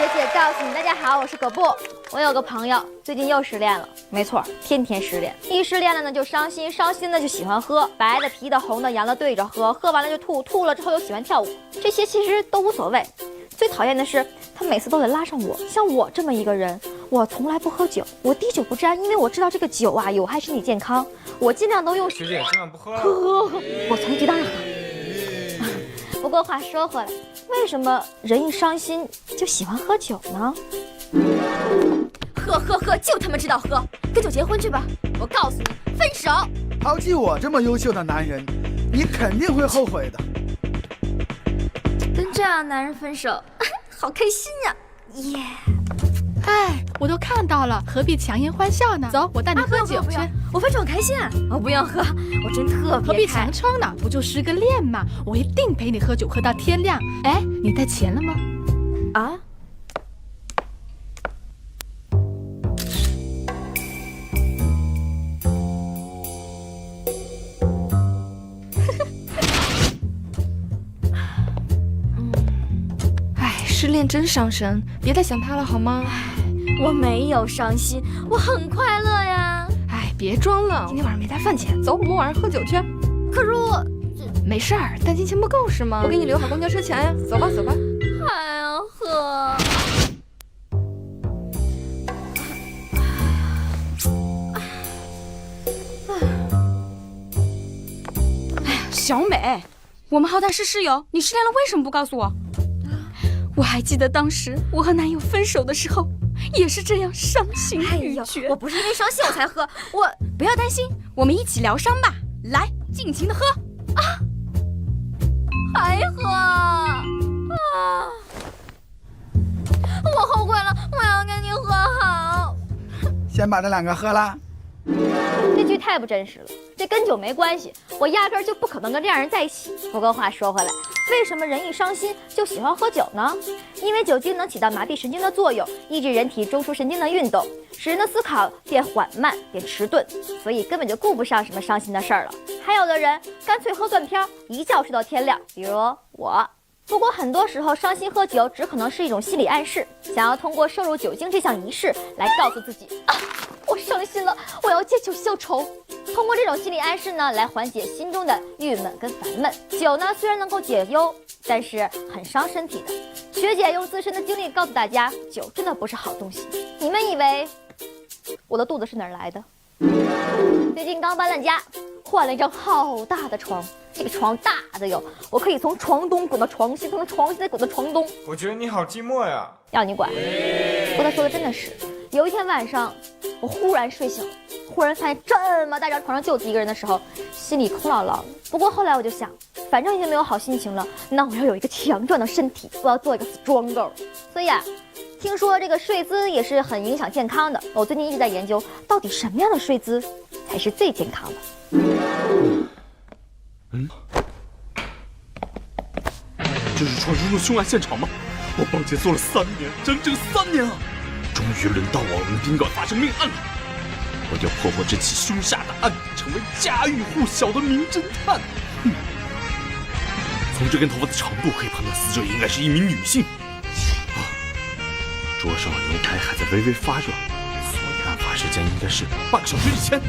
学姐告诉你，大家好，我是葛布。我有个朋友最近又失恋了，没错，天天失恋。一失恋了呢就伤心，伤心呢就喜欢喝，白的、啤的、红的、洋的对着喝，喝完了就吐，吐了之后又喜欢跳舞。这些其实都无所谓，最讨厌的是他每次都得拉上我。像我这么一个人，我从来不喝酒，我滴酒不沾，因为我知道这个酒啊有害身体健康，我尽量都用。学姐今晚不喝了？喝，我从抵挡上了。不过话说回来，为什么人一伤心就喜欢喝酒呢？喝，就他妈知道喝，跟酒结婚去吧！我告诉你，分手！抛弃我这么优秀的男人，你肯定会后悔的。跟这样的男人分手，好开心呀！耶！哎，我都看到了，何必强颜欢笑呢？走，我带你喝酒去。我分手很开心啊！我不用喝，我真特别。何必强撑呢？不就失个恋吗？我一定陪你喝酒喝到天亮。哎，你带钱了吗？啊？失恋真伤神，别再想他了好吗？我没有伤心，我很快乐呀。哎，别装了，今天晚上没带饭钱，走，我们晚上喝酒去。可是我……没事儿，但金钱不够是吗？我给你留好公交车钱呀，走吧，走吧。还要喝？哎呀，小美，我们好歹是室友，你失恋了为什么不告诉我？我还记得当时我和男友分手的时候，也是这样伤心欲绝。我不是因为伤心我才喝，我不要担心，我们一起疗伤吧。来，尽情的喝啊！还喝啊！我后悔了，我要跟你和好。先把这2个喝了。这句太不真实了，这跟酒没关系，我压根儿就不可能跟这样人在一起。不过话说回来，为什么人一伤心就喜欢喝酒呢？因为酒精能起到麻痹神经的作用，抑制人体中枢神经的运动，使人的思考变缓慢变迟钝，所以根本就顾不上什么伤心的事儿了。还有的人干脆喝断片，一觉睡到天亮，比如我。不过很多时候伤心喝酒只可能是一种心理暗示，想要通过摄入酒精这项仪式来告诉自己啊，我伤心了，我要借酒消愁。通过这种心理暗示呢，来缓解心中的郁闷跟烦闷。酒呢虽然能够解忧，但是很伤身体的。学姐用自身的经历告诉大家，酒真的不是好东西。你们以为我的肚子是哪儿来的？最近刚搬了家，换了一张好大的床，这个床大的哟，我可以从床东滚到床西，从床西再滚到床东。我觉得你好寂寞呀。要你管。不过他说的真的是，有一天晚上，我忽然睡醒，忽然发现这么大张床上就我一个人的时候，心里空落落的。不过后来我就想，反正已经没有好心情了，那我要有一个强壮的身体，我要做一个 strong girl。所以啊，听说这个睡姿也是很影响健康的。我最近一直在研究，到底什么样的睡姿才是最健康的。这是传说中的凶案现场吗？我帮姐做了3年，整整3年啊！终于轮到我们宾馆发生命案了。我要破获这起凶杀的案，成为家喻户晓的名侦探。从这根头发的长度可以判断，死者应该是一名女性。桌上的牛排还在微微发热，所以案发时间应该是半个小时以前。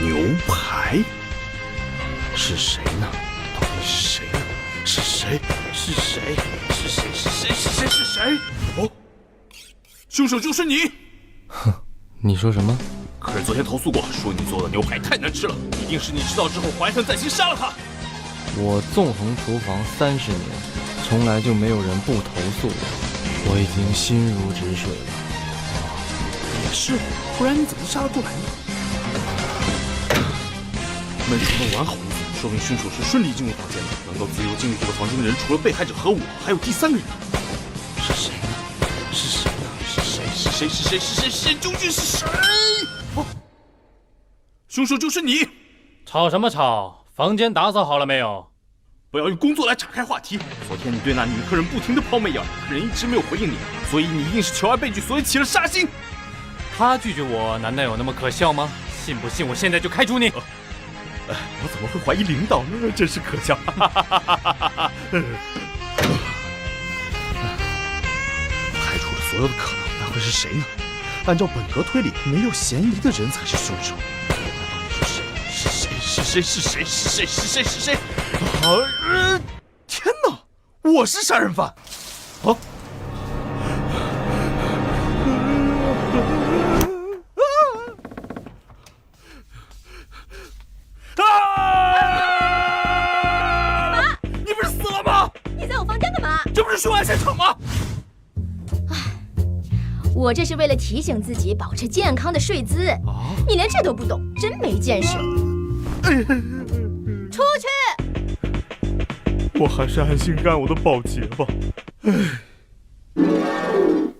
牛排是谁呢？到底是谁呢？是谁？是谁？是谁？是谁？是谁？是谁？哦，凶手就是你！哼，你说什么？客人昨天投诉过，说你做的牛排太难吃了，一定是你知道之后怀恨在心杀了他。我纵横厨房30年，从来就没有人不投诉我，我已经心如止水了。也是，不然你怎么杀得过来呢？门锁弄完好了，说明凶手是顺利进入房间的。能够自由进入这个房间的人，除了被害者和我，还有第3个人。是谁呢？是谁呢？是谁？是谁？是谁？是谁？谁？究竟是谁？哦，凶手就是你！吵什么吵？房间打扫好了没有？不要用工作来展开话题。昨天你对那女客人不停地抛媚眼，客人一直没有回应你，所以你一定是求爱被拒，所以起了杀心。她拒绝我，难道有那么可笑吗？信不信我现在就开除你？我怎么会怀疑领导呢？真是可笑！所有的可能，那会是谁呢？按照本格推理，没有嫌疑的人才是凶手。那到底是谁？是谁？天哪！我是杀人犯！啊！你不是死了吗？你在我房间干嘛？这不是凶案现场吗？我这是为了提醒自己保持健康的睡姿。你连这都不懂，真没见识。出去！我还是安心干我的保洁吧。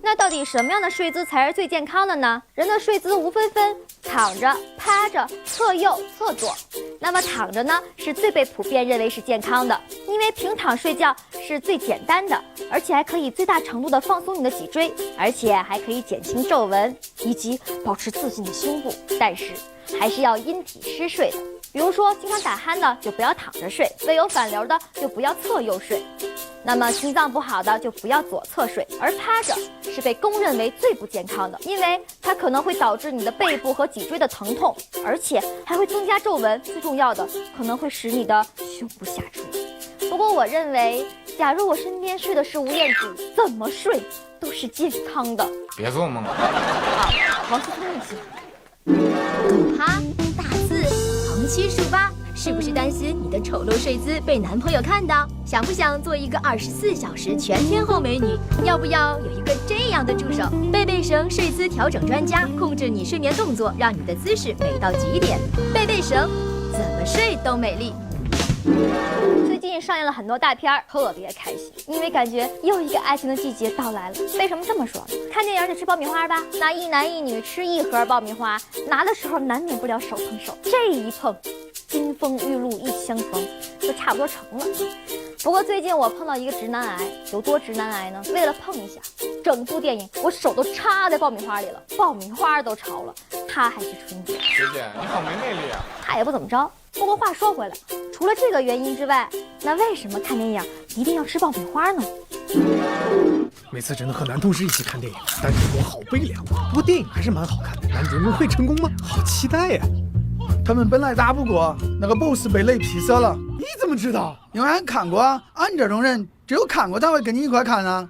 那到底什么样的睡姿才是最健康的呢？人的睡姿无非分躺着、趴着、侧右、侧左。那么躺着呢，是最被普遍认为是健康的，因为平躺睡觉是最简单的，而且还可以最大程度的放松你的脊椎，而且还可以减轻皱纹以及保持自信的胸部。但是还是要因体施睡的，比如说经常打鼾的就不要躺着睡，胃有反流的就不要侧右睡，那么心脏不好的就不要左侧睡。而趴着是被公认为最不健康的，因为它可能会导致你的背部和脊椎的疼痛，而且还会增加皱纹，最重要的可能会使你的胸部下垂。不过我认为，假如我身边睡的是吴彦祖，怎么睡都是健康的。别做梦了。王思聪一些。狗趴、大字、横七竖八，是不是担心你的丑陋睡姿被男朋友看到？想不想做一个24小时全天候美女？要不要有一个这样的助手？贝贝绳睡姿调整专家，控制你睡眠动作，让你的姿势美到极点。贝贝绳，怎么睡都美丽。最近上映了很多大片，特别开心，因为感觉又一个爱情的季节到来了。为什么这么说？看电影就吃爆米花吧，那一男一女吃一盒爆米花，拿的时候难免不了手碰手，这一碰，金风玉露一相逢，就差不多成了。不过最近我碰到一个直男癌，有多直男癌呢？为了碰一下，整部电影我手都插在爆米花里了，爆米花都潮了，他还是纯洁。学姐，你好没魅力啊！他也不怎么着。不过话说回来，除了这个原因之外，那为什么看电影一定要吃爆米花呢？每次只能和男同事一起看电影，但结果好悲凉。不过电影还是蛮好看的，男主人公会成功吗？好期待呀！他们本来打不过，那个 boss 被雷劈死了。你怎么知道？因为俺看过啊，俺这种人只有看过才会跟你一块看啊。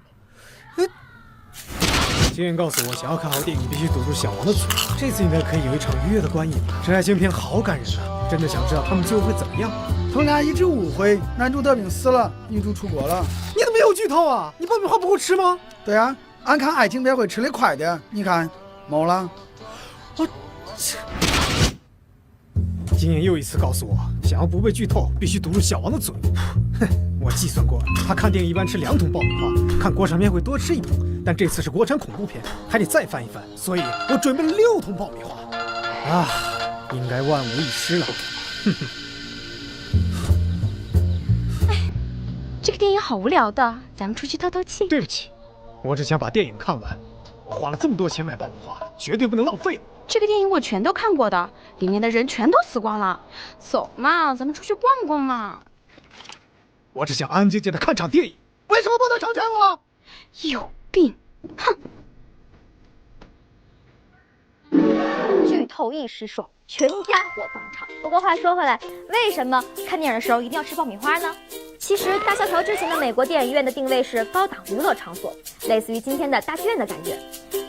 经验告诉我，想要看好电影，必须堵住小王的嘴。这次应该可以有一场愉悦的观影。这爱情片好感人啊！真的想知道他们最后会怎么样。他们俩一直误会，男主得病死了，女主出国了。你怎么有剧透啊？你爆米花不够吃吗？对啊，俺看爱情片会吃得快点。你看，没了。经验又一次告诉我，想要不被剧透，必须堵住小王的嘴。哼，我计算过了，他看电影一般吃2桶爆米花，看国产片会多吃1桶，但这次是国产恐怖片，还得再翻一翻，所以我准备了6桶爆米花。啊，应该万无一失了。哼哼。哎，这个电影好无聊的，咱们出去透透气。对不起，我只想把电影看完。我花了这么多钱买爆米花，绝对不能浪费了。这个电影我全都看过的，里面的人全都死光了。走嘛，咱们出去逛逛嘛。我只想安安静静的看场电影，为什么不能成全我？有病！哼！剧透一时爽，全家火葬场。不过话说回来，为什么看电影的时候一定要吃爆米花呢？其实大萧条之前的美国电影院的定位是高档娱乐场所，类似于今天的大剧院的感觉。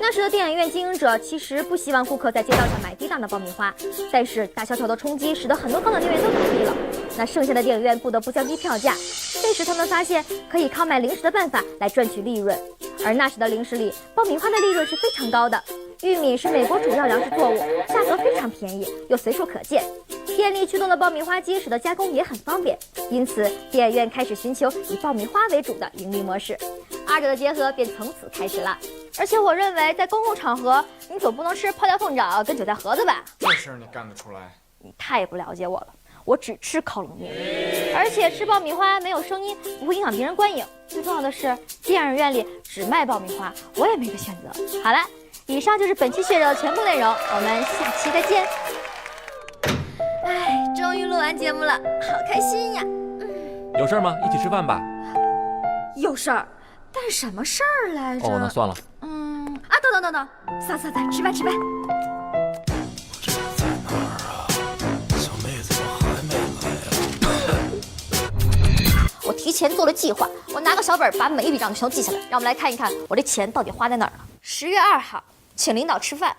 那时的电影院经营者其实不希望顾客在街道上买低档的爆米花，但是大萧条的冲击使得很多高档电影院都倒闭了，那剩下的电影院不得不降低票价。这时他们发现可以靠卖零食的办法来赚取利润，而那时的零食里，爆米花的利润是非常高的。玉米是美国主要粮食作物，价格非常便宜，又随处可见。电力驱动的爆米花机使得加工也很方便，因此电影院开始寻求以爆米花为主的盈利模式，二者的结合便从此开始了。而且我认为，在公共场合，你总不能吃泡椒凤爪跟韭菜盒子吧？这事儿你干得出来？你太不了解我了，我只吃烤冷面，而且吃爆米花没有声音，不会影响别人观影。最重要的是，电影院里只卖爆米花，我也没得选择。好了，以上就是本期血热的全部内容，我们下期再见。哎，终于录完节目了，好开心呀！有事吗？一起吃饭吧。有事儿，但什么事儿来着？哦，那算了。等，嫂，吃饭。这在哪儿啊？小妹子怎么还没来啊？我提前做了计划，我拿个小本把每一笔账全都记下来。让我们来看一看我这钱到底花在哪儿了。10月2号，请领导吃饭，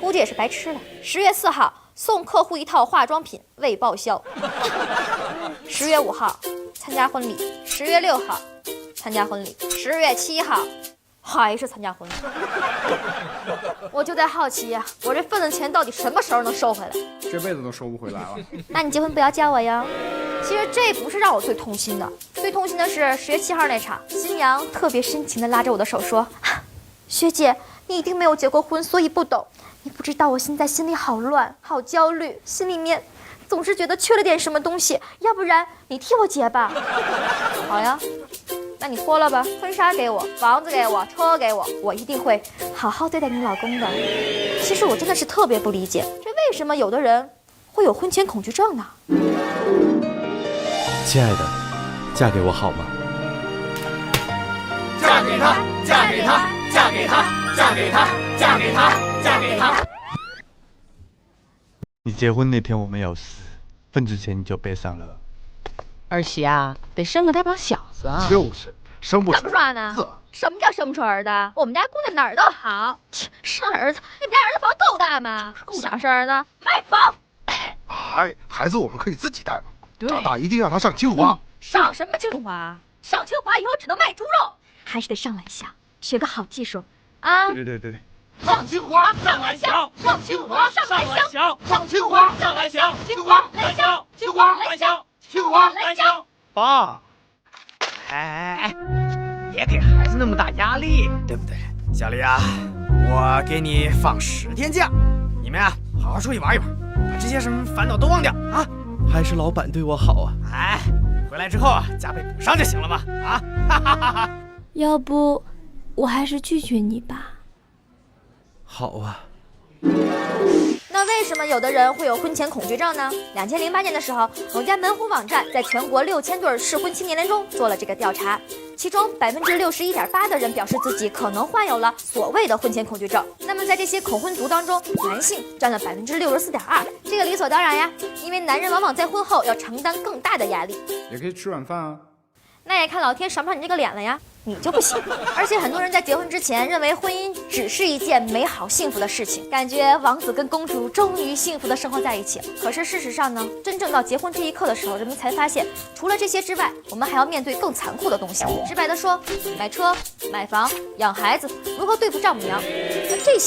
估计也是白吃了。10月4号，送客户一套化妆品未报销。10月5号，参加婚礼。10月6号，参加婚礼。10月7号。还是参加婚礼，我就在好奇呀，我这份子钱到底什么时候能收回来？这辈子都收不回来了。那你结婚不要叫我哟。其实这不是让我最痛心的，最痛心的是10月7号那场，新娘特别深情地拉着我的手说：“学姐，你一定没有结过婚，所以不懂。你不知道我现在心里好乱，好焦虑，心里面总是觉得缺了点什么东西。要不然你替我结吧。”好呀。那你脱了吧，婚纱给我，房子给我，车给我，我一定会好好对待你老公的。其实我真的是特别不理解，这为什么有的人会有婚前恐惧症呢？亲爱的，嫁给我好吗？嫁给他，嫁给他，嫁给他，嫁给他，嫁给他，嫁给他。你结婚那天我没有事，份子钱你就背上了。儿媳啊，得生个大帮小子啊！就是生不出怎么说呢？什么叫生不出儿子？我们家姑娘哪儿都好，生儿子，你们家儿子房够大吗？想生儿子，买房。孩子我们可以自己带嘛。对，长大一定让他上清华。上什么清华？上清华以后只能卖猪肉，还是得上蓝翔，学个好技术啊！对。上清华，上蓝翔，上清华，上蓝翔，上清华，上蓝翔，清华，蓝翔，清华，蓝翔。清华蓝翔，爸，别给孩子那么大压力，对不对？小丽啊，我给你放10天假，你们啊好好出去玩一玩，把这些什么烦恼都忘掉啊！还是老板对我好啊！哎，回来之后啊加倍补上就行了嘛！啊，哈哈哈哈！要不，我还是拒绝你吧。好啊。那为什么有的人会有婚前恐惧症呢？2008年的时候，某家门户网站在全国6000对适婚青年联中做了这个调查，其中61.8%的人表示自己可能患有了所谓的婚前恐惧症。那么在这些恐婚族当中，男性占了64.2%，这个理所当然呀，因为男人往往在婚后要承担更大的压力。也可以吃软饭啊。那也看老天赏不上你这个脸了呀，你就不行。而且很多人在结婚之前认为婚姻只是一件美好幸福的事情，感觉王子跟公主终于幸福的生活在一起了。可是事实上呢，真正到结婚这一刻的时候，人们才发现，除了这些之外，我们还要面对更残酷的东西。直白的说，买车、买房、养孩子，如何对付丈母娘，那这些